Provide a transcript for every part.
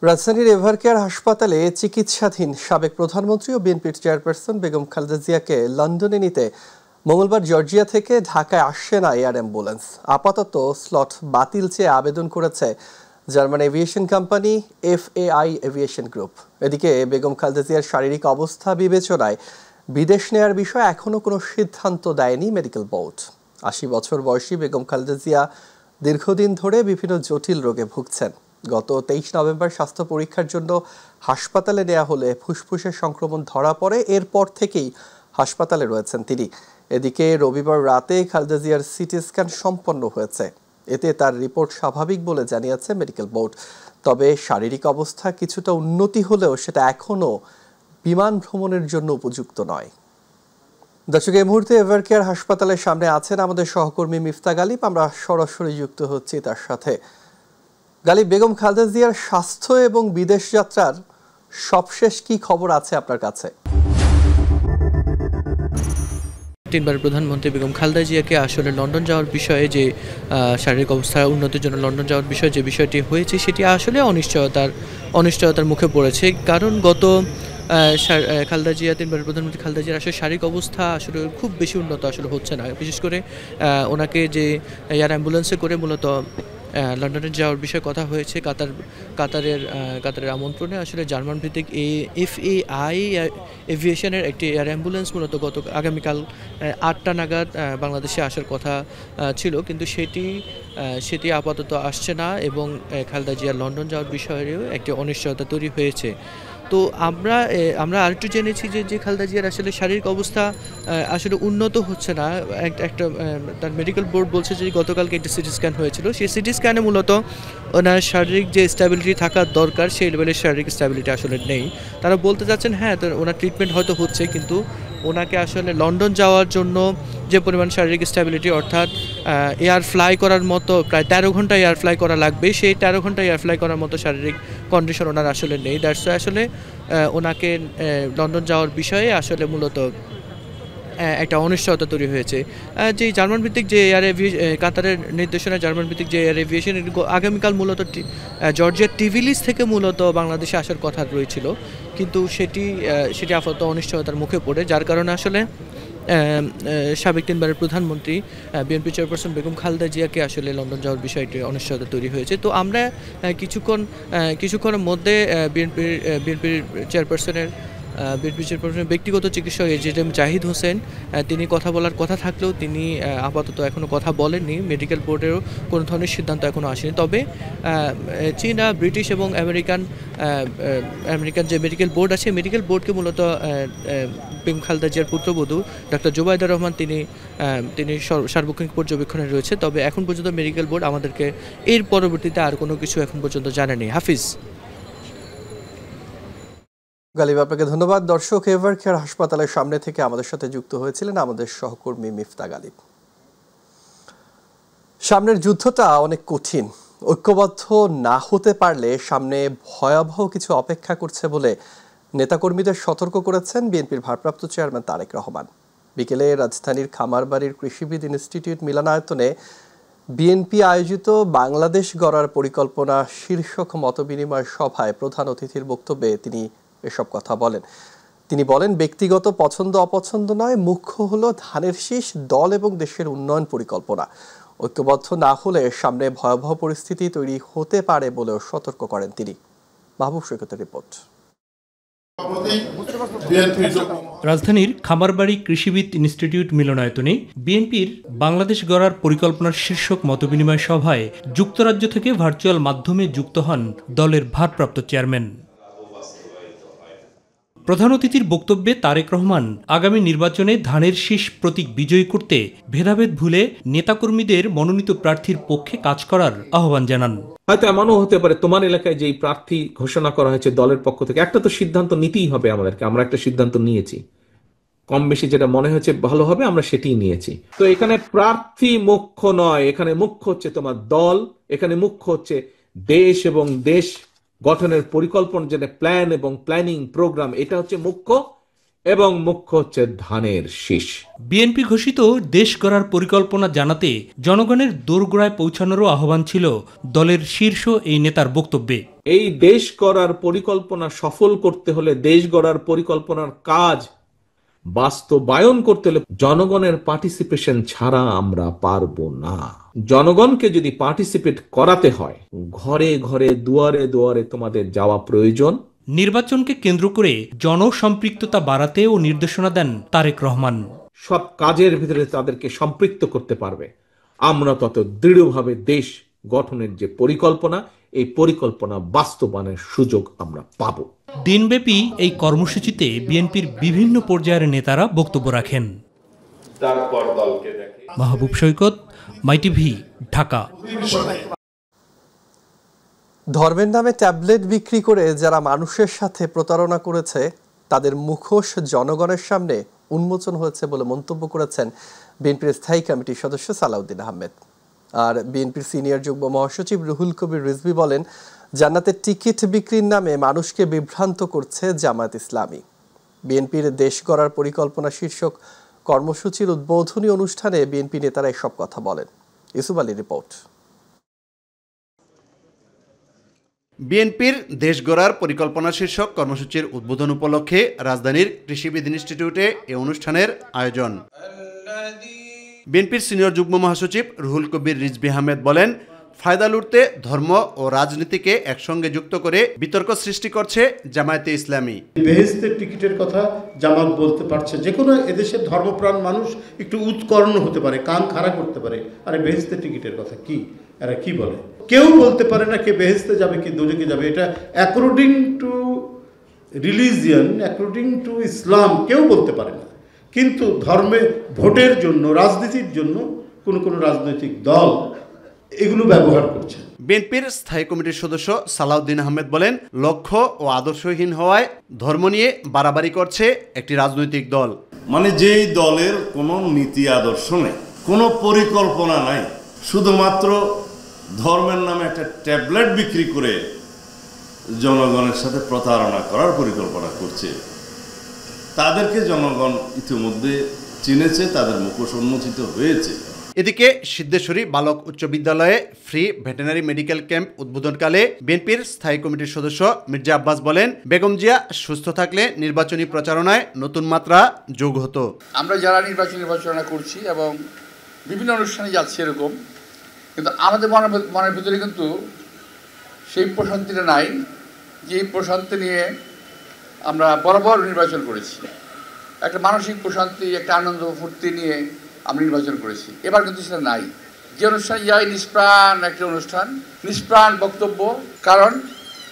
রাজধানীর এভারকেয়ার হাসপাতালে চিকিৎসাধীন সাবেক প্রধানমন্ত্রী ও বিএনপির চেয়ারপারসন বেগম খালেদা জিয়াকে লন্ডনে নিতে মঙ্গলবার জর্জিয়া থেকে ঢাকায় আসছে না এয়ার অ্যাম্বুলেন্স। আপাতত স্লট বাতিল চেয়ে আবেদন করেছে German aviation company FAI aviation group. এদিকে বেগম খালেদা জিয়ার শারীরিক অবস্থা বিবেচনায় বিদেশ নেয়ার বিষয়ে এখনও কোনো সিদ্ধান্ত দেয়নি মেডিকেল বোর্ড। ৮০ বছর বয়সী বেগম খালেদা জিয়া দীর্ঘদিন ধরে বিভিন্ন জটিল রোগে ভুগছেন। গত ২৩ নভেম্বর স্বাস্থ্য পরীক্ষার জন্য হাসপাতালে নেওয়া হলে ফুসফুসের সংক্রমণ ধরা পড়ে। এরপর থেকেই হাসপাতালে রয়েছেন তিনি। এদিকে রবিবার রাতে খালেদা জিয়ার সিটি স্ক্যান সম্পন্ন হয়েছে। এতে তার রিপোর্ট স্বাভাবিক বলে জানিয়েছে মেডিকেল বোর্ড। তবে শারীরিক অবস্থা কিছুটা উন্নতি হলেও সেটা এখনও বিমান ভ্রমণের জন্য উপযুক্ত নয়। দর্শক, এই মুহূর্তে এভারকেয়ার হাসপাতালের সামনে আছেন আমাদের সহকর্মী মিফতা গালিব। আমরা সরাসরি যুক্ত হচ্ছি তার সাথে। গালিব, বেগম খালেদা জিয়ার স্বাস্থ্য এবং বিদেশ যাত্রার সবশেষ কি খবর আছে আপনার কাছে? তিনবার প্রধানমন্ত্রী বেগম খালেদা জিয়াকে আসলে লন্ডন যাওয়ার বিষয়ে যে শারীরিক অবস্থা উন্নতির জন্য লন্ডন যাওয়ার বিষয়ে যে বিষয়টি হয়েছে সেটি আসলে অনিশ্চয়তার মুখে পড়েছে। কারণ গত খালেদা জিয়া তিনবার প্রধানমন্ত্রী খালেদা জিয়ার আসলে শারীরিক অবস্থা আসলে খুব বেশি উন্নত আসলে হচ্ছে না। বিশেষ করে ওনাকে যে এয়ার অ্যাম্বুলেন্সে করে মূলত লন্ডনে যাওয়ার বিষয়ে কথা হয়েছে। কাতারের আমন্ত্রণে আসলে জার্মান ভিত্তিক FAI এভিয়েশনের একটি এয়ার অ্যাম্বুলেন্স মূলত আগামীকাল ৮টা নাগাদ বাংলাদেশে আসার কথা ছিল, কিন্তু সেটি আপাতত আসছে না এবং খালেদা জিয়া লন্ডন যাওয়ার বিষয়েও একটি অনিশ্চয়তা তৈরি হয়েছে। তো আমরা আরেকটু জেনেছি যে খালেদা জিয়ার আসলে শারীরিক অবস্থা আসলে উন্নত হচ্ছে না। একটা তার মেডিকেল বোর্ড বলছে যে গতকালকে একটি সিটি স্ক্যান হয়েছিল। সেই সিটি স্ক্যানে মূলত ওনার শারীরিক যে স্ট্যাবিলিটি থাকা দরকার সেই লেভেলের শারীরিক স্ট্যাবিলিটি আসলে নেই। তারা বলতে চাচ্ছেন হ্যাঁ ওনার ট্রিটমেন্ট হয়তো হচ্ছে, কিন্তু ওনাকে আসলে লন্ডন যাওয়ার জন্য যে পরিমাণ শারীরিক স্ট্যাবিলিটি, অর্থাৎ এয়ার ফ্লাই করার মতো প্রায় 13 ঘন্টা এয়ার ফ্লাই করা লাগবে, সেই 13 ঘন্টা এয়ার ফ্লাই করার মতো শারীরিক কন্ডিশন ওনার আসলে নেই। দ্যাটস আসলে ওনাকে লন্ডন যাওয়ার বিষয়ে আসলে মূলত একটা অনিশ্চয়তা তৈরি হয়েছে। যে জার্মান ভিত্তিক যে কাতারের নির্দেশনা জার্মান ভিত্তিক যে এয়ার এভিয়েশন আগামীকাল মূলত জর্জিয়ার টিভিলিস থেকে মূলত বাংলাদেশে আসার কথা রয়েছিল, কিন্তু সেটি আপাতত অনিশ্চয়তার মুখে পড়ে, যার কারণে আসলে সাবেক তিনবারের প্রধানমন্ত্রী বিএনপি চেয়ারপারসন বেগম খালেদা জিয়াকে আসলে লন্ডন যাওয়ার বিষয়টি অনিশ্চয়তা তৈরি হয়েছে। তো আমরা কিছুক্ষণের মধ্যে বিএনপির চেয়ারপারসনের ব্যক্তিগত চিকিৎসক AJM জাহিদ হোসেন তিনি কথা বলার কথা থাকলেও তিনি আপাতত এখনও কথা বলেননি। মেডিকেল বোর্ডেরও কোনো ধরনের সিদ্ধান্ত এখনও আসেনি। তবে চীনা, ব্রিটিশ এবং আমেরিকান যে মেডিকেল বোর্ড আছে, মেডিকেল বোর্ডকে মূলত বেগম খালেদা জিয়ার পুত্রবধূ ডক্টর জুবাইদা রহমান তিনি সার্বক্ষণিক পর্যবেক্ষণে রয়েছে। তবে এখন পর্যন্ত মেডিকেল বোর্ড আমাদেরকে এর পরবর্তীতে আর কোনো কিছু এখন পর্যন্ত জানায়নি। হাফিজ। গালিব, আপনাকে ধন্যবাদ। দর্শক, এভারকেয়ার হাসপাতালের সামনে থেকে আমাদের সাথে যুক্ত হয়েছিলেন আমাদের সহকর্মী মিফতা গালিব। সামনের যুদ্ধটা অনেক কঠিন। ঐক্যবদ্ধ না হতে পারলে সামনে ভয়াবহ কিছু অপেক্ষা করছে বলে নেতাকর্মীদের সতর্ক করেছেন বিএনপির ভারপ্রাপ্ত চেয়ারম্যান তারেক রহমান। বিকেলে রাজধানীর খামারবাড়ির কৃষিবিদ ইনস্টিটিউট মিলনায়তনে বিএনপি আয়োজিত বাংলাদেশ গড়ার পরিকল্পনা শীর্ষক মতবিনিময় সভায় প্রধান অতিথির বক্তব্যে তিনি এসব কথা বলেন। তিনি বলেন, ব্যক্তিগত পছন্দ অপছন্দ নয়, মুখ্য হলো ধানের শীষ, দল এবং দেশের উন্নয়ন পরিকল্পনা। ঐক্যবদ্ধ না হলে সামনে ভয়াবহ পরিস্থিতি তৈরি হতে পারে বলেও সতর্ক করেন তিনি। মাহবুব সৈকতের রিপোর্ট। রাজধানীর খামারবাড়ি কৃষিবিদ ইনস্টিটিউট মিলনায়তনে বিএনপির বাংলাদেশ গড়ার পরিকল্পনার শীর্ষক মতবিনিময় সভায় যুক্তরাজ্য থেকে ভার্চুয়াল মাধ্যমে যুক্ত হন দলের ভারপ্রাপ্ত চেয়ারম্যান। প্রধান অতিথির বক্তব্যে তারেক রহমান আগামী নির্বাচনে ধানের শীষ প্রতীক বিজয়ী করতে ভেদাভেদ ভুলে নেতাকর্মীদের মনোনীত প্রার্থীর পক্ষে কাজ করার আহ্বান জানান। হয়তো এমনও হতে পারে তোমার এলাকায় যেই প্রার্থী ঘোষণা করা হয়েছে দলের পক্ষ থেকে, একটা তো সিদ্ধান্ত নিতেই হবে আমাদেরকে। আমরা একটা সিদ্ধান্ত নিয়েছি, কম বেশি যেটা মনে হচ্ছে ভালো হবে আমরা সেটাই নিয়েছি। তো এখানে প্রার্থী মুখ্য নয়, এখানে মুখ্য হচ্ছে তোমার দল, এখানে মুখ্য হচ্ছে দেশ এবং দেশ গঠনের পরিকল্পনা, যেটা প্ল্যান এবং প্ল্যানিং প্রোগ্রাম, এটা হচ্ছে মুখ্য। এবং মুখ্য হচ্ছে ধানের শীষ। বিএনপি ঘোষিত দেশ গড়ার পরিকল্পনা জানাতে জনগণের দোরগোড়ায় পৌঁছানোরও আহ্বান ছিল দলের শীর্ষ এই নেতার বক্তব্যে। এই দেশ গড়ার পরিকল্পনা সফল করতে হলে, দেশ গড়ার পরিকল্পনার কাজ বাস্তবায়ন করতে হলে জনগণের পার্টিসিপেশন ছাড়া আমরা পারবো না। জনগণকে যদি পার্টিসিপেট করাতে হয়, ঘরে ঘরে দুয়ারে দুয়ারে তোমাদের যাওয়া প্রয়োজন। নির্বাচনকে কেন্দ্র করে জনসম্পৃক্ততা বাড়াতেও নির্দেশনা দেন তারেক রহমান। সব কাজের ভিতরে তাদেরকে সম্পৃক্ত করতে পারবে, আমরা তত দৃঢ়ভাবে দেশ গঠনের যে পরিকল্পনা, এই পরিকল্পনা বাস্তবায়নের সুযোগ আমরা পাব। দিনব্যাপী এই কর্মসূচিতে বিএনপির বিভিন্ন পর্যায়ের নেতারা বক্তব্য রাখেন। মাহবুব সৈকত, মাইটিভি, ঢাকা। ধর্মের নামে ট্যাবলেট বিক্রি করে যারা মানুষের সাথে প্রতারণা করেছে তাদের মুখোশ জনগণের সামনে উন্মোচন হয়েছে বলে মন্তব্য করেছেন বিএনপির স্থায়ী কমিটির সদস্য সালাউদ্দিন আহমেদ। আর বিএনপির সিনিয়র যুগ্ম মহাসচিব রুহুল কবির রিজভী বলেন, জান্নাতের টিকিট বিক্রির নামে মানুষকে বিভ্রান্ত করছে জামায়াত ইসলামী। বিএনপির দেশ গড়ার পরিকল্পনা শীর্ষক কর্মসূচির উদ্বোধনী অনুষ্ঠানে বিএনপি নেতারা এসব কথা বলেন। ইউসুফ আলী রিপোর্ট। বিএনপির দেশ গড়ার পরিকল্পনা শীর্ষক কর্মসূচির উদ্বোধন উপলক্ষে রাজধানীর কৃষিবিদ ইনস্টিটিউটে এ অনুষ্ঠানের আয়োজন। বিএনপির সিনিয়র যুগ্ম মহাসচিব রুহুল কবির রিজভী আহমেদ বলেন, ফায়দা লুটতে ধর্ম ও রাজনীতিকে একসঙ্গে যুক্ত করে বিতর্ক সৃষ্টি করছে জামায়াতে ইসলামী। বেহেশতের টিকিটের কথা জামাত বলতে পারছে, যে কোনো এদেশের ধর্মপ্রাণ মানুষ একটু উৎকর্ণ হতে পারে, কান খাড়া করতে পারে, আরে বেহেশতের টিকিটের কথা কি, এরা কি বলে? কেউ বলতে পারে না কে বেহেশতে যাবে কি দোজখে যাবে। এটা according to religion, according to ইসলাম কেউ বলতে পারে না। কিন্তু ধর্মে ভোটের জন্য, রাজনীতির জন্য কোন রাজনৈতিক দল এগুলো ব্যবহার করছে। বিএনপির স্থায়ী কমিটির সদস্য সালাউদ্দিন আহমেদ বলেন, লক্ষ্য ও আদর্শহীন হওয়ায় ধর্ম নিয়ে বাড়াবাড়ি করছে একটি রাজনৈতিক দল। মানে যেই দলের কোনো নীতি আদর্শ নেই, কোনো পরিকল্পনা নাই, শুধুমাত্র ধর্মের নামে একটা ট্যাবলেট বিক্রি করে জনগণের সাথে প্রতারণা করার পরিকল্পনা করছে, তাদেরকে জনগণ ইতিমধ্যে চিনেছে, তাদের মুখোশ উন্মোচিত হয়েছে। এদিকে সিদ্ধেশ্বরী বালক উচ্চ বিদ্যালয়ে ফ্রি ভেটেরিনারি মেডিকেল ক্যাম্প উদ্বোধনকালে বিএনপির স্থায়ী কমিটির সদস্য মির্জা আব্বাস বলেন, বেগম জিয়া সুস্থ থাকলে নির্বাচনী প্রচারণায় নতুন মাত্রা যোগ হতো। আমরা যারা নির্বাচনী প্রচারণা করছি এবং বিভিন্ন অনুষ্ঠানে যাচ্ছি এরকম, কিন্তু আমাদের মনের ভিতরে কিন্তু সেই প্রশান্তিটা নাই যে প্রশান্তি নিয়ে আমরা বরাবর নির্বাচন করেছি। একটা মানসিক প্রশান্তি, একটা আনন্দ ফুর্তি নিয়ে আমরা নির্বাচন করেছি। এবার কিন্তু সেটা নাই। যে অনুষ্ঠানে যাই নিষ্প্রাণ একটা অনুষ্ঠান, নিষ্প্রাণ বক্তব্য। কারণ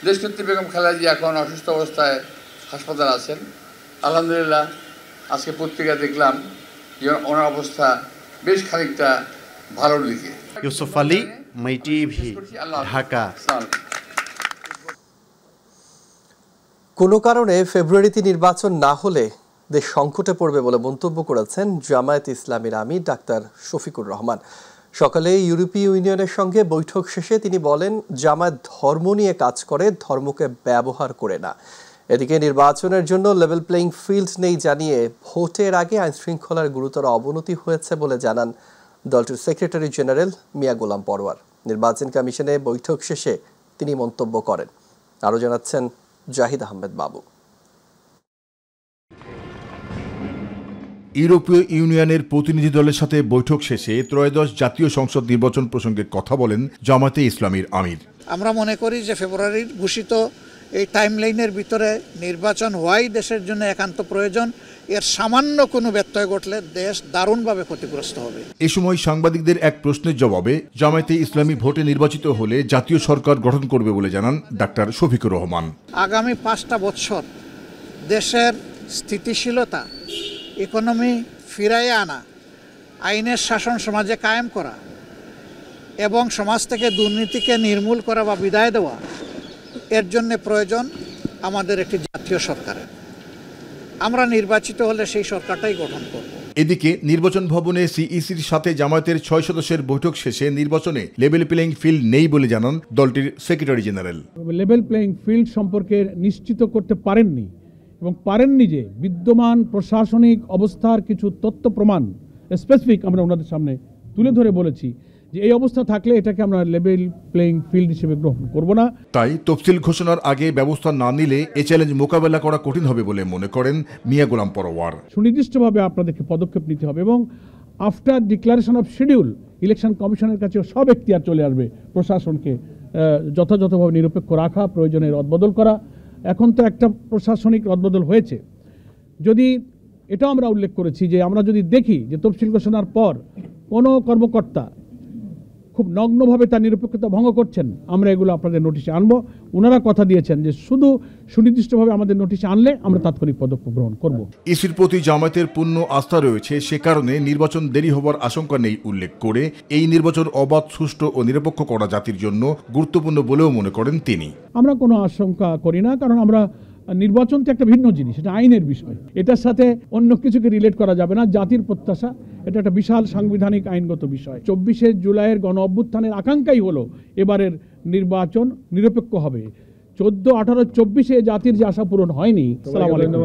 দেশনেত্রী বেগম খালেদা জিয়া এখন অসুস্থ অবস্থায় হাসপাতালে আছেন। আলহামদুলিল্লাহ আজকে পত্রিকা দেখলাম যে ওনার অবস্থা বেশ খানিকটা ভালোর দিকে। ইউসুফ আলী, মাইটিভি, ঢাকা। কোনো কারণে ফেব্রুয়ারিতে নির্বাচন না হলে দেশ সংকটে পড়বে বলে মন্তব্য করেছেন জামায়াত ইসলামীর আমির ডাক্তার শফিকুর রহমান। সকালে ইউরোপীয় ইউনিয়নের সঙ্গে বৈঠক শেষে তিনি বলেন, জামায়াত ধর্ম নিয়ে কাজ করে, ধর্মকে ব্যবহার করে না। এদিকে নির্বাচনের জন্য লেভেল প্লেইং ফিল্ড নেই জানিয়ে ভোটের আগে আইনশৃঙ্খলার গুরুতর অবনতি হয়েছে বলে জানান দলটির সেক্রেটারি জেনারেল মিয়া গোলাম পরোয়ার। নির্বাচন কমিশনে বৈঠক শেষে তিনি মন্তব্য করেন। আরও জানাচ্ছেন জাহিদ আহমেদ বাবু। ইউরোপীয় ইউনিয়নের প্রতিনিধি দলের সাথে বৈঠক শেষে ত্রয়োদশ জাতীয় সংসদ নির্বাচন প্রসঙ্গে কথা বলেন জামায়াতে ইসলামীর আমির। আমরা মনে করি যে ফেব্রুয়ারির ঘোষিত এই টাইমলাইনের ভিতরে নির্বাচন হওয়াই দেশের জন্য একান্ত প্রয়োজন। এর সামান্য কোনো ব্যত্যয় ঘটলে দেশ দারুণভাবে ক্ষতিগ্রস্ত হবে। এ সময় সাংবাদিকদের এক প্রশ্নের জবাবে জামায়াতে ইসলামী ভোটে নির্বাচিত হলে জাতীয় সরকার গঠন করবে বলে জানান ডাক্তার শফিকুর রহমান। আগামী 5টা বছর দেশের স্থিতিশীলতা, ইকোনমি ফিরাইয়ে আনা, আইনের শাসন সমাজে কায়েম করা এবং সমাজ থেকে দুর্নীতিকে নির্মূল করা বা বিদায় দেওয়া, এর জন্য প্রয়োজন আমাদের একটি জাতীয় সরকারের। আমরা নির্বাচিত হলে সেই সরকারটাই গঠন করব। এদিকে নির্বাচন ভবনে সিইসির সাথে জামায়াতের 6 সদস্যের বৈঠক শেষে নির্বাচনে লেভেল প্লেইং ফিল্ড নেই বলে জানান দলটির secretary general. Level playing field সম্পর্কে নিশ্চিত করতে পারেননি এবং পারেননি যে বিদ্যমান প্রশাসনিক অবস্থার কিছু তথ্য প্রমাণ স্পেসিফিক আমরা ওনাদের সামনে তুলে ধরে বলেছি যে এই অবস্থা থাকলে এটাকে আমরা লেভেল প্লেইং ফিল্ড হিসেবে গ্রহণ করব না। তাই তফসিল ঘোষণার আগে ব্যবস্থা না নিলে এই চ্যালেঞ্জ মোকাবেলা করা কঠিন হবে বলে মনে করেন মিয়া গোলাম পরোয়ার। সুনির্দিষ্টভাবে আপনাদেরকে পদক্ষেপ নিতে হবে এবং after declaration of schedule election কমিশনের কাছে সব এখতিয়ার চলে আসবে প্রশাসনকে যথাযথভাবে নিরপেক্ষ রাখা, প্রয়োজনে রদবদল করা। এখন তো একটা প্রশাসনিক রদবদল হয়েছে। যদি এটাও আমরা উল্লেখ করেছি যে আমরা যদি দেখি যে তফসিল ঘোষণার পর কোনো কর্মকর্তা খুব নগ্নভাবে তার নিরপেক্ষতা ভঙ্গ করছেন, আমরা এগুলো আপনাদের নোটিশে আনবো। ওনারা কথা দিয়েছেন যে শুধু সুনির্দিষ্টভাবে আমাদের নোটিশে আনলে আমরা তাৎক্ষণিক পদক্ষেপ গ্রহণ করব। ইসির প্রতি জামায়াতের পূর্ণ আস্থা রয়েছে, সে কারণে নির্বাচন দেরি হবার আশঙ্কা নেই উল্লেখ করে এই নির্বাচন অবাধ, সুষ্ঠু ও নিরপেক্ষ করা জাতির জন্য গুরুত্বপূর্ণ বলেও মনে করেন তিনি। আমরা কোনো আশঙ্কা করি না, কারণ আমরা নির্বাচন তো একটা ভিন্ন জিনিস, এটা আইনের বিষয়, এটার সাথে অন্য কিছুকে রিলেট করা যাবে না। জাতির প্রত্যাশা, এটা একটা বিশাল সাংবিধানিক আইনগত বিষয়। 24শে জুলাইয়ের গণ অভ্যুত্থানের আকাঙ্ক্ষাই হলো এবারের নির্বাচন নিরপেক্ষ হবে। 14, 18, 24-এ জাতির যে আশা পূরণ হয়নি। আসসালামু আলাইকুম।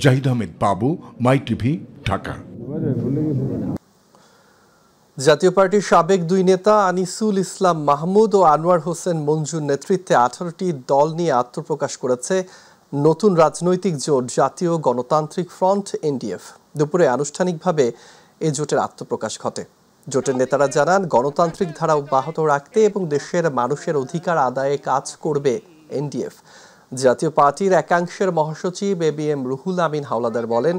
জাহিদ আহমেদ বাবু, মাই টিভি, ঢাকা। জাতীয় পার্টির সাবেক দুই নেতা আনিসুল ইসলাম মাহমুদ ও আনোয়ার হোসেন মঞ্জুর নেতৃত্বে 18টি দল নিয়ে আত্মপ্রকাশ করেছে নতুন রাজনৈতিক জোট জাতীয় গণতান্ত্রিক ফ্রন্ট এনডিএফ। দুপুরে আনুষ্ঠানিকভাবে এই জোটের আত্মপ্রকাশ ঘটে। জোটের নেতারা জানান, গণতান্ত্রিক ধারা অব্যাহত রাখতে এবং দেশের মানুষের অধিকার আদায়ে কাজ করবে এনডিএফ। জাতীয় পার্টির একাংশের মহাসচিব এবিএম রুহুল আমিন হাওলাদার বলেন,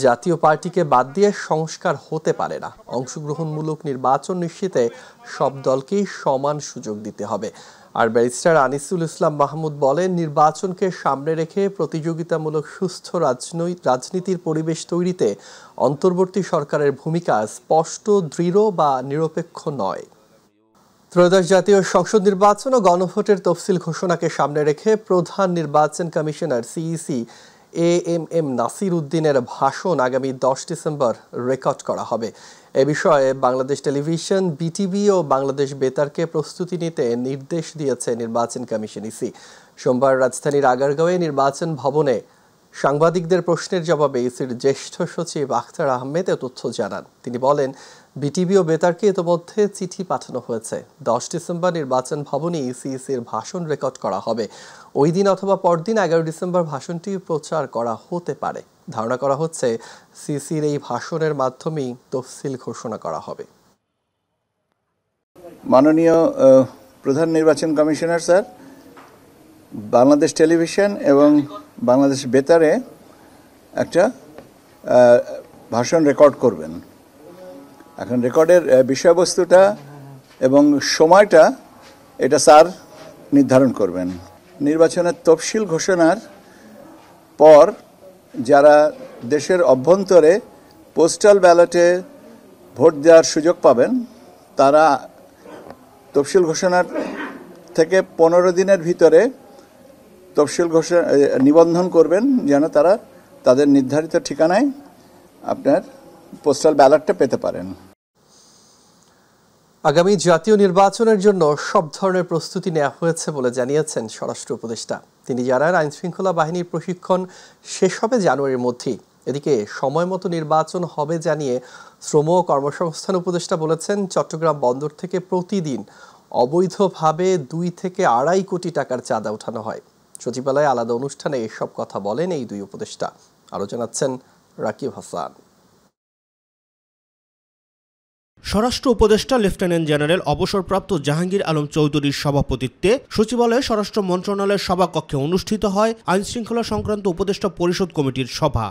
জাতীয় পার্টিকে বাদ দিয়ে সংস্কার হতে পারে না। অংশগ্রহণমূলক নির্বাচন নিশ্চিতে সব দলকেই সমান সুযোগ দিতে হবে। আর ব্যারিস্টার আনিসুল ইসলাম মাহমুদ বলেন, নির্বাচনকে সামনে রেখে প্রতিযোগিতামূলক সুস্থ রাজনীতির পরিবেশ তৈরিতে অন্তর্বর্তী সরকারের ভূমিকা স্পষ্ট, দৃঢ় বা নিরপেক্ষ নয়। ত্রয়োদশ জাতীয় সংসদ নির্বাচন ও গণভোটের তফসিল ঘোষণাকে সামনে রেখে প্রধান নির্বাচন কমিশনার সিইসি এএমএম নাসির উদ্দিনের ভাষণ আগামী 10 ডিসেম্বর রেকর্ড করা হবে। এ বিষয়ে বাংলাদেশ টেলিভিশন, বিটিভি ও বাংলাদেশ বেতারকে প্রস্তুতি নিতে নির্দেশ দিয়েছে নির্বাচন কমিশন ইসি। সোমবার রাজধানীর আগারগাঁওয়ে নির্বাচন ভবনে সাংবাদিকদের প্রশ্নের জবাবে ইসির জ্যেষ্ঠ সচিব আখতার আহমেদ এ তথ্য জানান। তিনি বলেন, বিটিভি ও বেতারকে ইতোমধ্যে চিঠি পাঠানো হয়েছে। 10 ডিসেম্বর নির্বাচন ভবনে ইসির ভাষণ রেকর্ড করা হবে। ওই দিন অথবা পরদিন 11 ডিসেম্বর ভাষণটি প্রচার করা হতে পারে। ধারণা করা হচ্ছে সিসির এই ভাষণের মাধ্যমেই তফসিল ঘোষণা করা হবে। মাননীয় প্রধান নির্বাচন কমিশনার স্যার বাংলাদেশ টেলিভিশন এবং বাংলাদেশ বেতারে একটা ভাষণ রেকর্ড করবেন। এখন রেকর্ডের বিষয়বস্তুটা এবং সময়টা এটা স্যার নির্ধারণ করবেন। নির্বাচনের তফসিল ঘোষণার পর যারা দেশের অভ্যন্তরে পোস্টাল ব্যালটে ভোট দেওয়ার সুযোগ পাবেন তারা তফসিল ঘোষণার থেকে 15 দিনের ভিতরে তফসিল ঘোষণা নিবন্ধন করবেন যেন তারা তাদের নির্ধারিত ঠিকানায় আপনার পোস্টাল ব্যালটটা পেতে পারেন। আগামী জাতীয় নির্বাচনের জন্য সব ধরনের প্রস্তুতি নেওয়া হয়েছে বলে জানিয়েছেন স্বরাষ্ট্র উপদেষ্টা। তিনি জানান, আইনশৃঙ্খলা বাহিনীর প্রশিক্ষণ শেষ হবে জানুয়ারির মধ্যেই। এদিকে সময় মতো নির্বাচন হবে জানিয়ে শ্রম ও কর্মসংস্থান উপদেষ্টা বলেছেন, চট্টগ্রাম বন্দর থেকে প্রতিদিন অবৈধভাবে 2 থেকে 2.5 কোটি টাকার চাঁদা ওঠানো হয়। সচিবালয়ে আলাদা অনুষ্ঠানে এসব কথা বলেন এই দুই উপদেষ্টা। আরও জানাচ্ছেন রাকিব হাসান। স্বরাষ্ট্র উপদেষ্টা লেফটেন্যান্ট জেনারেল অবসরপ্রাপ্ত জাহাঙ্গীর আলম চৌধুরীর সভাপতিত্বে সচিবালয়ে স্বরাষ্ট্র মন্ত্রণালয়ের সভাকক্ষে অনুষ্ঠিত হয় আইনশৃঙ্খলা সংক্রান্ত উপদেষ্টা পরিষদ কমিটির সভা।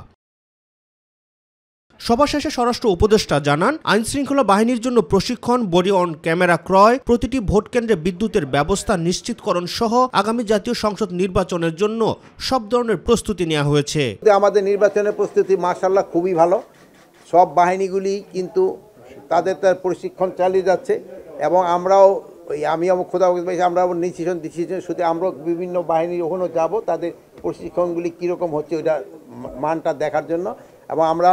সভা শেষে স্বরাষ্ট্র উপদেষ্টা জানান, আইনশৃঙ্খলা বাহিনীর জন্য প্রশিক্ষণ, বডি অন ক্যামেরা ক্রয়, প্রতিটি ভোট কেন্দ্রে বিদ্যুতের ব্যবস্থা নিশ্চিতকরণ সহ আগামী জাতীয় সংসদ নির্বাচনের জন্য সব ধরনের প্রস্তুতি নেওয়া হয়েছে। আমাদের নির্বাচনের প্রস্তুতি মাশাআল্লাহ খুবই ভালো। সব বাহিনীগুলি কিন্তু তাদের প্রশিক্ষণ চালিয়ে যাচ্ছে এবং আমরাও আমিও ডিসিশন শুধু আমরা বিভিন্ন বাহিনী ওখানেও যাব, তাদের প্রশিক্ষণগুলি কীরকম হচ্ছে ওইটা মানটা দেখার জন্য। এবং আমরা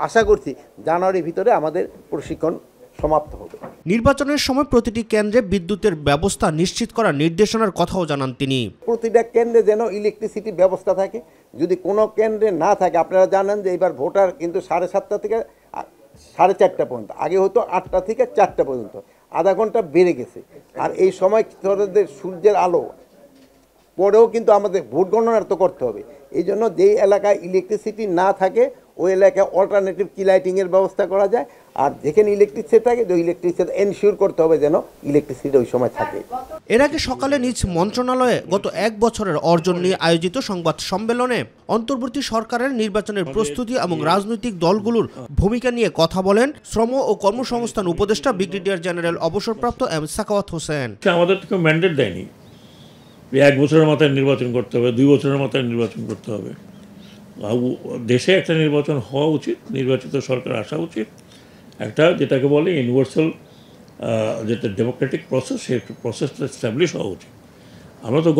আশা করছি জানুয়ারির ভিতরে আমাদের প্রশিক্ষণ সমাপ্ত হবে। নির্বাচনের সময় প্রতিটি কেন্দ্রে বিদ্যুতের ব্যবস্থা নিশ্চিত করার নির্দেশনার কথাও জানান তিনি। প্রতিটা কেন্দ্রে যেন ইলেকট্রিসিটি ব্যবস্থা থাকে, যদি কোনো কেন্দ্রে না থাকে, আপনারা জানেন যে এবার ভোটার কিন্তু 7:30 থেকে 4:30 পর্যন্ত, আগে হতো 8টা থেকে 4টা পর্যন্ত, আধা ঘন্টা বেড়ে গেছে। আর এই সময় সূর্যের আলো পরেও কিন্তু আমাদের ভোট গণনা তো করতে হবে। এই জন্য যেই এলাকায় ইলেকট্রিসিটি না থাকে ওই এলাকায় অল্টারনেটিভ কি লাইটিংয়ের ব্যবস্থা করা যায়, আর যেখানে ইলেকট্রিসিটি থাকে ওই ইলেকট্রিসিটি এনশিওর করতে হবে যেন ইলেকট্রিসিটি ওই সময় থাকে। এর আগে সকালে নিজ মন্ত্রণালয়ে গত 1 বছরের অর্জন নিয়ে আয়োজিত সংবাদ সম্মেলনে অন্তর্বর্তী সরকারের নির্বাচনের প্রস্তুতি এবং রাজনৈতিক দলগুলোর ভূমিকা নিয়ে কথা বলেন শ্রম ও কর্মসংস্থান উপদেষ্টা ব্রিগেডিয়ার জেনারেল অবসরপ্রাপ্ত এম সাখাওয়াত হোসেন। আমাদের তো ম্যান্ডেট দেয়নি 1 বছরের মাথায় নির্বাচন করতে হবে, 2 বছরের মাথায় নির্বাচন করতে হবে। দেশে একটা নির্বাচন হওয়া উচিত, নির্বাচিত সরকার আসা উচিত, একটা যেটাকে বলে ইউনিভার্সাল যেটা ডেমোক্রেটিক প্রসেস, সেই প্রসেসটা এস্টাবলিশ হওয়া উচিত। আমরা তো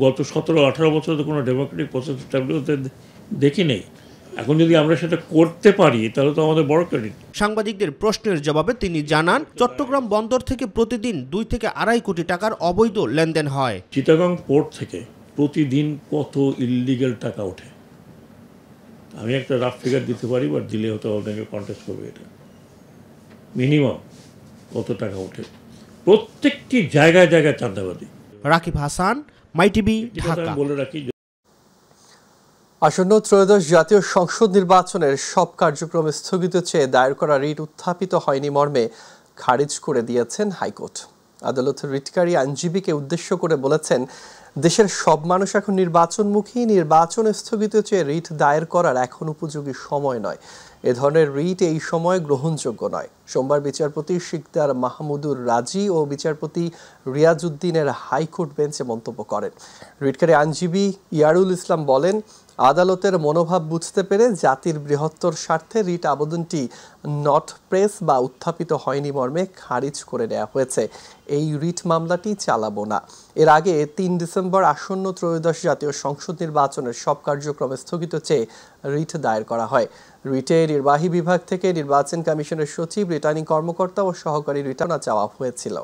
গত 17-18 বছরে তো কোনো ডেমোক্রেটিক প্রসেস এস্টাবলিশ হতে দেখি নেই। এখন যদি আমরা সেটা করতে পারি তাহলে তো আমাদের বড় ক্রেডিট। সাংবাদিকদের প্রশ্নের জবাবে তিনি জানান, চট্টগ্রাম বন্দর থেকে প্রতিদিন 2 থেকে 2.5 কোটি টাকার অবৈধ লেনদেন হয়। চিটাগাং পোর্ট থেকে প্রতিদিন কত ইললিগ্যাল টাকা ওঠে আমি একটা রাফ ফিগার দিতে পারি, বাট দিলে হয়তো অনেকে কন্টেস্ট করবে। এটা মিনিমাম কত টাকা ওঠে, প্রত্যেকটি জায়গায় জায়গায় চাঁদাবাদি। রাকিব হাসান, মাই টিভি, ঢাকা। বলে রাখি, আসন্ন ত্রয়োদশ জাতীয় সংসদ নির্বাচনের সব কার্যক্রম স্থগিত চেয়ে দায়ের করা রিট উত্থাপিত হয়নি মর্মে খারিজ করে দিয়েছেন হাইকোর্ট। আদালতের রিটকারী আইনজীবীকে উদ্দেশ্য করে বলেছেন, দেশের সব মানুষ এখন নির্বাচনমুখী, নির্বাচন স্থগিত চেয়ে রিট দায়ের করার এখন উপযোগী সময় নয়। এ ধরনের রিট এই সময় গ্রহণযোগ্য নয়। সোমবার বিচারপতি শিকদার মাহমুদুর রাজি ও বিচারপতি রিয়াজউদ্দিনের হাইকোর্ট বেঞ্চে মন্তব্য করেন। রিটকারী আইনজীবী ইয়ারুল ইসলাম বলেন, আদালতের মনোভাব বুঝতে পেরে জাতির বৃহত্তর স্বার্থে রিট আবেদনটি নট প্রেস বা উত্থাপিত হয়নি মর্মে খারিজ করে দেওয়া হয়েছে। এই রিট মামলাটি চালাবো না। এর আগে 3 ডিসেম্বর আসন্ন ত্রয়োদশ জাতীয় সংসদ নির্বাচনের সব কার্যক্রম স্থগিত চেয়ে রিট দায়ের করা হয়। রিটে নির্বাহী বিভাগ থেকে নির্বাচন কমিশনের সচিব, রিটার্নিং কর্মকর্তা ও সহকারী রিটার্নার চাওয়া হয়েছিল।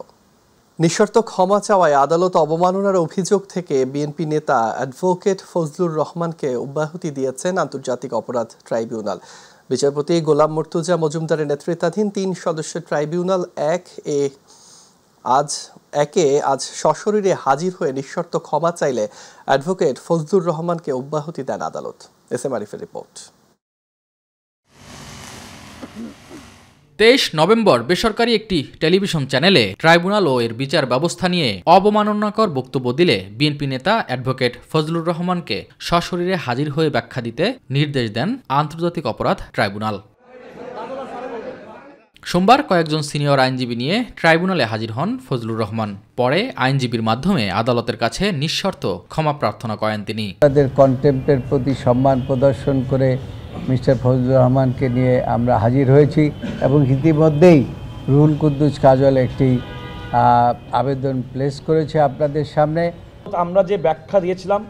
নিঃশর্ত ক্ষমা চাওয়ায় আদালত অবমাননার অভিযোগ থেকে বিএনপি নেতা অ্যাডভোকেট ফজলুর রহমানকে অব্যাহতি দিয়েছেন আন্তর্জাতিক অপরাধ ট্রাইব্যুনাল। বিচারপতি গোলাম মুর্তুজা মজুমদারের নেতৃত্বাধীন 3 সদস্যের ট্রাইব্যুনাল আজ সশরীরে হাজির হয়ে নিঃশর্ত ক্ষমা চাইলে অ্যাডভোকেট ফজলুর রহমানকে অব্যাহতি দেন আদালত। এসএম আরিফের রিপোর্ট। 23 নভেম্বর বেসরকারি একটি টেলিভিশন চ্যানেলে ট্রাইব্যুনাল ও এর বিচার ব্যবস্থা নিয়ে অবমাননাকর বক্তব্য দিলে বিএনপি নেতা অ্যাডভোকেট ফজলুর রহমানকে সশরীরে হাজির হয়ে ব্যাখ্যা দিতে নির্দেশ দেন আন্তর্জাতিক অপরাধ ট্রাইব্যুনাল। সোমবার কয়েকজন সিনিয়র আইনজীবী নিয়ে ট্রাইব্যুনালে হাজির হন ফজলুর রহমান। পরে আইনজীবীর মাধ্যমে আদালতের কাছে নিঃশর্ত ক্ষমা প্রার্থনা করেন তিনি। তাদের কন্টেম্পের প্রতি সম্মান প্রদর্শন করে মিস্টার ফজলুর রহমানকে নিয়ে আমরা হাজির হয়েছি এবং ইতিমধ্যেই রুহুল কুদ্দুস কাজল একটি আবেদন প্লেস করেছে আপনাদের সামনে। আমরা যে ব্যাখ্যা দিয়েছিলাম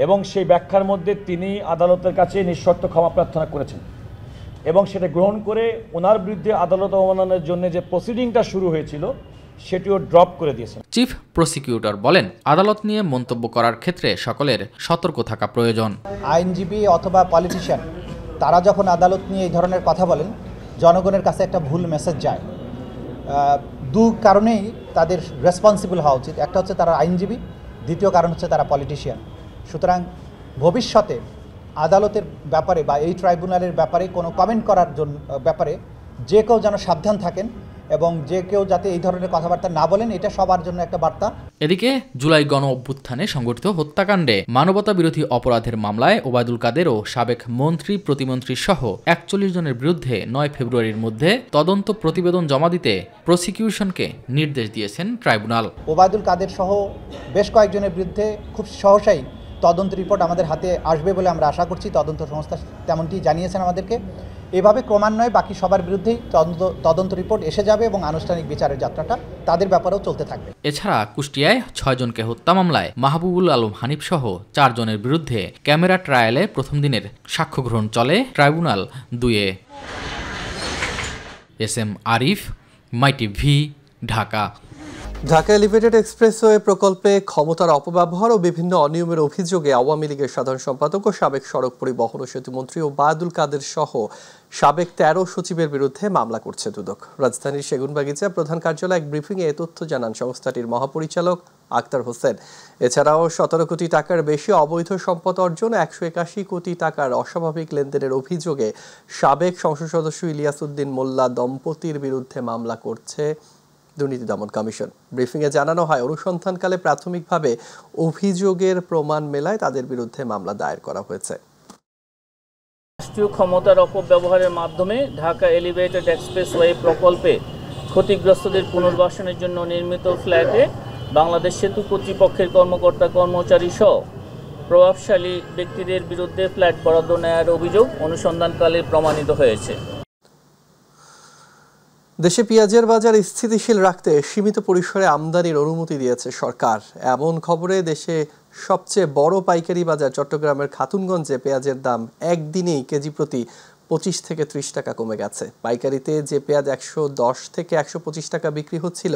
এবং সেই ব্যাখ্যার মধ্যে তিনি আদালতের কাছে নিঃশর্ত ক্ষমা প্রার্থনা করেছেন এবং সেটা গ্রহণ করে ওনার বিরুদ্ধে আদালত অবমাননার জন্য যে প্রসিডিংটা শুরু হয়েছিল সেটিও ড্রপ করে দিয়েছেন। চিফ প্রসিকিউটর বলেন, আদালত নিয়ে মন্তব্য করার ক্ষেত্রে সকলের সতর্ক থাকা প্রয়োজন। আইনজীবী অথবা পলিটিশিয়ান তারা যখন আদালত নিয়ে এই ধরনের কথা বলেন, জনগণের কাছে একটা ভুল মেসেজ যায়। 2 কারণেই তাদের রেসপন্সিবল হওয়া উচিত। একটা হচ্ছে তারা আইনজীবী, দ্বিতীয় কারণ হচ্ছে তারা পলিটিশিয়ান। সুতরাং ভবিষ্যতে আদালতের ব্যাপারে বা এই ট্রাইব্যুনালের ব্যাপারে কোনো কমেন্ট করার জন্য ব্যাপারে যে কেউ যেন সাবধান থাকেন এবং যে কেউ যাতে এই ধরনের কথাবার্তা না বলেন, এটা সবার জন্য একটা বার্তা। এদিকে জুলাই গণ অভ্যুত্থানে সংগঠিত হত্যাকাণ্ডে মানবতা বিরোধী অপরাধের মামলায় ওবায়দুল কাদের ও সাবেক মন্ত্রী প্রতিমন্ত্রী সহ 41 জনের বিরুদ্ধে 9 ফেব্রুয়ারির মধ্যে তদন্ত প্রতিবেদন জমা দিতে প্রসিকিউশনকে নির্দেশ দিয়েছেন ট্রাইব্যুনাল। ওবায়দুল কাদের সহ বেশ কয়েকজনের বিরুদ্ধে খুব সহসাই তদন্ত রিপোর্ট আমাদের হাতে আসবে বলে আমরা আশা করছি। তদন্ত সংস্থা তেমনটি জানিয়েছেন আমাদেরকে। এভাবে ক্রমান্বয়ে বাকি সবার বিরুদ্ধেই তদন্ত রিপোর্ট এসে যাবে এবং আনুষ্ঠানিক বিচারের যাত্রাটা তাদের ব্যাপারেও চলতে থাকবে। এছাড়া কুষ্টিয়ায় 6 জনকে হত্যা মামলায় মাহবুবুল আলম হানিফ সহ 4 জনের বিরুদ্ধে ক্যামেরা ট্রায়ালে প্রথম দিনের সাক্ষ্য গ্রহণ চলে ট্রাইব্যুনাল 2-এ। SM Arif, my TV, Dhaka. Dhaka elevated expressway প্রকল্পে ক্ষমতার অপব্যবহার ও বিভিন্ন অনিয়মের অভিযোগে আওয়ামী লীগের সাধারণ সম্পাদক ও সাবেক সড়ক পরিবহন ও সেতুমন্ত্রী ওবায়দুল কাদের সহ সাবেক 13 সচিবের বিরুদ্ধে মামলা করছে দুদক। রাজধানীর সেগুনবাগিচা প্রধান কার্যালয়ে এক ব্রিফিংয়ে এ তথ্য জানান সংস্থাটির মহাপরিচালক আক্তার হোসেন। এছাড়াও 17 কোটি টাকার বেশি অবৈধ সম্পদ অর্জন, 181 কোটি টাকার অস্বাভাবিক লেনদেনের অভিযোগে সাবেক সংসদ সদস্য ইলিয়াস উদ্দিন মোল্লা দম্পতির বিরুদ্ধে মামলা করছে দুর্নীতি দমন কমিশন। ব্রিফিংয়ে জানানো হয়, অনুসন্ধানকালে প্রাথমিকভাবে অভিযোগের প্রমাণ মেলায় তাদের বিরুদ্ধে মামলা দায়ের করা হয়েছে। রাষ্ট্রীয় ক্ষমতার অপব্যবহারের মাধ্যমে ঢাকা এলিভেটেড এক্সপ্রেসওয়ে প্রকল্পে ক্ষতিগ্রস্তদের পুনর্বাসনের জন্য নির্মিত ফ্ল্যাটে বাংলাদেশ সেতু কর্তৃপক্ষের কর্মকর্তা কর্মচারী সহ প্রভাবশালী ব্যক্তিদের বিরুদ্ধে ফ্ল্যাট বরাদ্দ নেওয়ার অভিযোগ অনুসন্ধানকালে প্রমাণিত হয়েছে। দেশে পেঁয়াজের বাজার স্থিতিশীল রাখতে সীমিত পরিসরে আমদানির অনুমতি দিয়েছে সরকার। এমন খবরে দেশে সবচেয়ে বড় পাইকারি বাজার চট্টগ্রামের খাতুনগঞ্জে পেঁয়াজের দাম একদিনেই কেজি প্রতি 25 থেকে 30 টাকা কমে গেছে। পাইকারিতে যে পেঁয়াজ 110 থেকে 125 টাকা বিক্রি হচ্ছিল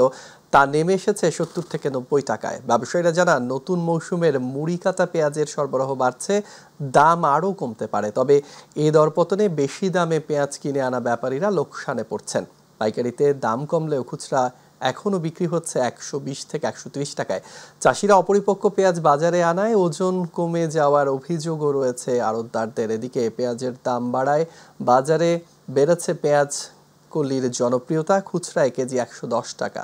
তা নেমে এসেছে 70 থেকে 90 টাকায়। ব্যবসায়ীরা জানান, নতুন মৌসুমের মুড়ি কাটা পেঁয়াজের সরবরাহ বাড়ছে, দাম আরও কমতে পারে। তবে এই দরপতনে বেশি দামে পেঁয়াজ কিনে আনা ব্যাপারীরা লোকসানে পড়ছেন। পাইকারিতে দাম কমলেও খুচরা এখনও বিক্রি হচ্ছে 120 থেকে 130 টাকায়। চাষিরা অপরিপক্ক পেঁয়াজ বাজারে আনায় ওজন কমে যাওয়ার অভিযোগও রয়েছে আড়তদারদের। এদিকে পেঁয়াজের দাম বাড়ায় বাজারে বেড়েছে পেঁয়াজ কলির জনপ্রিয়তা, খুচরায় কেজি 110 টাকা।